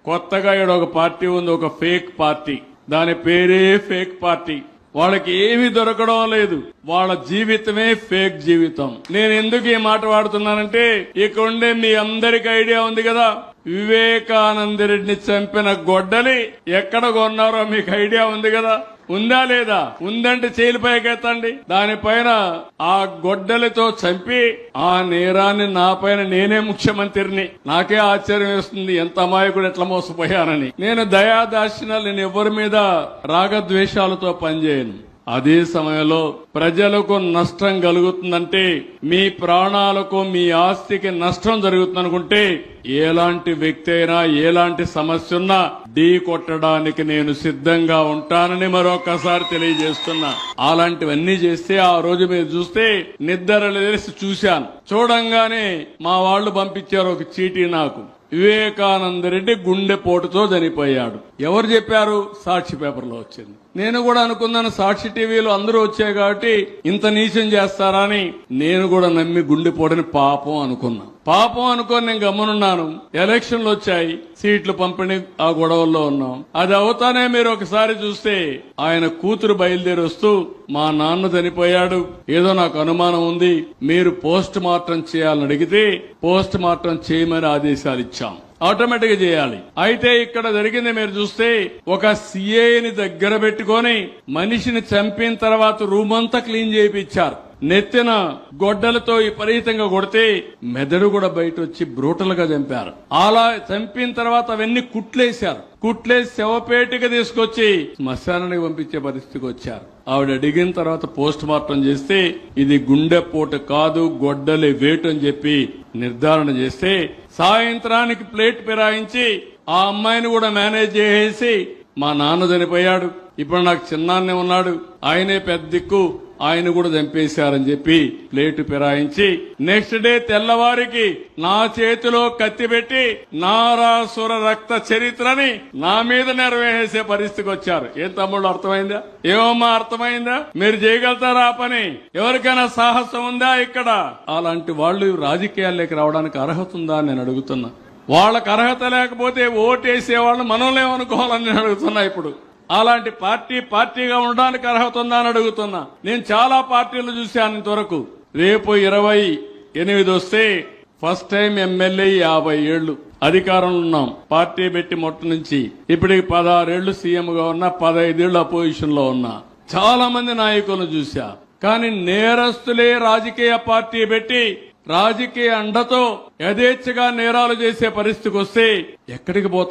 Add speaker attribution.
Speaker 1: కొత్తగా ఇక్కడ ఒక పార్టీ ఉంది, ఒక ఫేక్ పార్టీ. దాని పేరే ఫేక్ పార్టీ. వాళ్ళకి ఏమీ దొరకడం లేదు, వాళ్ళ జీవితమే ఫేక్ జీవితం. నేను ఎందుకు ఈ మాట వాడుతున్నానంటే, ఇక్కడ ఉండే మీ అందరికి ఐడియా ఉంది కదా, వివేకానంద రెడ్డిని చంపిన గొడ్డలి ఎక్కడ కొన్నారో మీకు ఐడియా ఉంది కదా, ఉందా లేదా? ఉందంటే చేయిల పైకెత్తండి. దానిపైన ఆ గొడ్డలితో చంపి ఆ నేరాన్ని నా పైన నేనే ముఖ్యమంత్రిని. నాకే ఆశ్చర్యం వేస్తుంది, ఎంత అమాయకుడు ఎట్లా మోసపోయానని. నేను దయాదాక్షిణ్యాలు, నేను ఎవరి మీద రాగద్వేషాలతో పనిచేయను. అదే సమయంలో ప్రజలకు నష్టం కలుగుతుందంటే, మీ ప్రాణాలకు మీ ఆస్తికి నష్టం జరుగుతుందనుకుంటే, ఎలాంటి వ్యక్తి అయినా ఎలాంటి సమస్య ఉన్నా ఢీ కొట్టడానికి నేను సిద్ధంగా ఉంటానని మరొకసారి తెలియజేస్తున్నా. అలాంటివన్నీ చేస్తే ఆ రోజు మీరు చూస్తే నిద్ర లేసి చూశాను. చూడంగానే మా వాళ్లు పంపించారు ఒక చీటీ నాకు. వివేకానంద రెడ్డి గుండెపోటుతో చనిపోయాడు. ఎవరు చెప్పారు? సాక్షి పేపర్లో వచ్చింది. నేను కూడా అనుకున్నాను, సాక్షి టీవీలో అందరూ వచ్చాయి కాబట్టి ఇంత నీచం చేస్తారా అని. నేను కూడా నమ్మి గుండెపోటుని పాపం అనుకున్నా. పాపం అనుకోని నేను గమనున్నాను. ఎలక్షన్లు వచ్చాయి, సీట్లు పంపిణీ ఆ గొడవల్లో ఉన్నాం. అది అవుతానే మీరు ఒకసారి చూస్తే ఆయన కూతురు బయలుదేరి వస్తూ, మా నాన్న చనిపోయాడు, ఏదో నాకు అనుమానం ఉంది, మీరు పోస్ట్ మార్టం చేయాలని అడిగితే పోస్ట్ మార్టం చేయమని ఆదేశాలు ఇచ్చాం. ఆటోమేటిక్ గా చేయాలి. అయితే ఇక్కడ జరిగింది మీరు చూస్తే, ఒక సీఏని దగ్గర పెట్టుకొని మనిషిని చంపిన తర్వాత రూమ్ అంతా క్లీన్ చేయించారు. నెత్తిన గొడ్డలతో విపరీతంగా కొడితే మెదడు కూడా బయట వచ్చి బ్రూటల్ గా చంపారు. అలా చంపిన తర్వాత అవన్నీ కుట్లేశారు. కుట్లేసి శవపేటికి తీసుకొచ్చి శ్మశానానికి పంపించే పరిస్థితికి వచ్చారు. ఆవిడ అడిగిన తర్వాత పోస్ట్ మార్టం చేస్తే ఇది గుండెపోటు కాదు, గొడ్డలి వేటు అని చెప్పి నిర్ధారణ చేస్తే, సాయంత్రానికి ప్లేట్ ఫిరాయించి ఆ అమ్మాయిని కూడా మేనేజ్ చేసేసి, మా నాన్న చనిపోయాడు, ఇప్పుడు నాకు చిన్నాన్నే ఉన్నాడు, ఆయనే పెద్ద దిక్కు, ఆయన కూడా చంపేశారని చెప్పి ప్లేటు ఫిరాయించి, నెక్స్ట్ డే తెల్లవారికి నా చేతిలో కత్తి పెట్టి నారాసుర రక్త చరిత్రని నా మీద నెరవేసే పరిస్థితికి వచ్చారు. ఏం తమ్ముళ్ళు, అర్థమైందా? ఏమమ్మా అర్థమైందా? మీరు చేయగలుగుతారా ఆ పని? ఎవరికైనా సాహసం ఉందా ఇక్కడ? అలాంటి వాళ్ళు రాజకీయాల్లోకి రావడానికి అర్హత ఉందా అని నేను అడుగుతున్నా. వాళ్ళకి అర్హత లేకపోతే ఓటేసే వాళ్ళని మనల్నేమనుకోవాలని నేను అడుగుతున్నా. ఇప్పుడు అలాంటి పార్టీగా ఉండడానికి అర్హత ఉందా అని అడుగుతున్నా. నేను చాలా పార్టీలు చూశాను ఇంతవరకు. రేపు 28 వస్తే ఫస్ట్ టైం ఎమ్మెల్యే 50 ఏళ్లు అధికారంలో ఉన్నాం. పార్టీ పెట్టి మొట్ట నుంచి ఇప్పటికి 16 ఏళ్లు సీఎం గా ఉన్నా, 15 ఏళ్లు అపోజిషన్ లో ఉన్నా. చాలా మంది నాయకులను చూశా. కానీ నేరస్తులే రాజకీయ పార్టీ పెట్టి రాజకీయ అండతో యథేచ్ఛగా నేరాలు చేసే పరిస్థితికి వస్తే ఎక్కడికి పోతాం?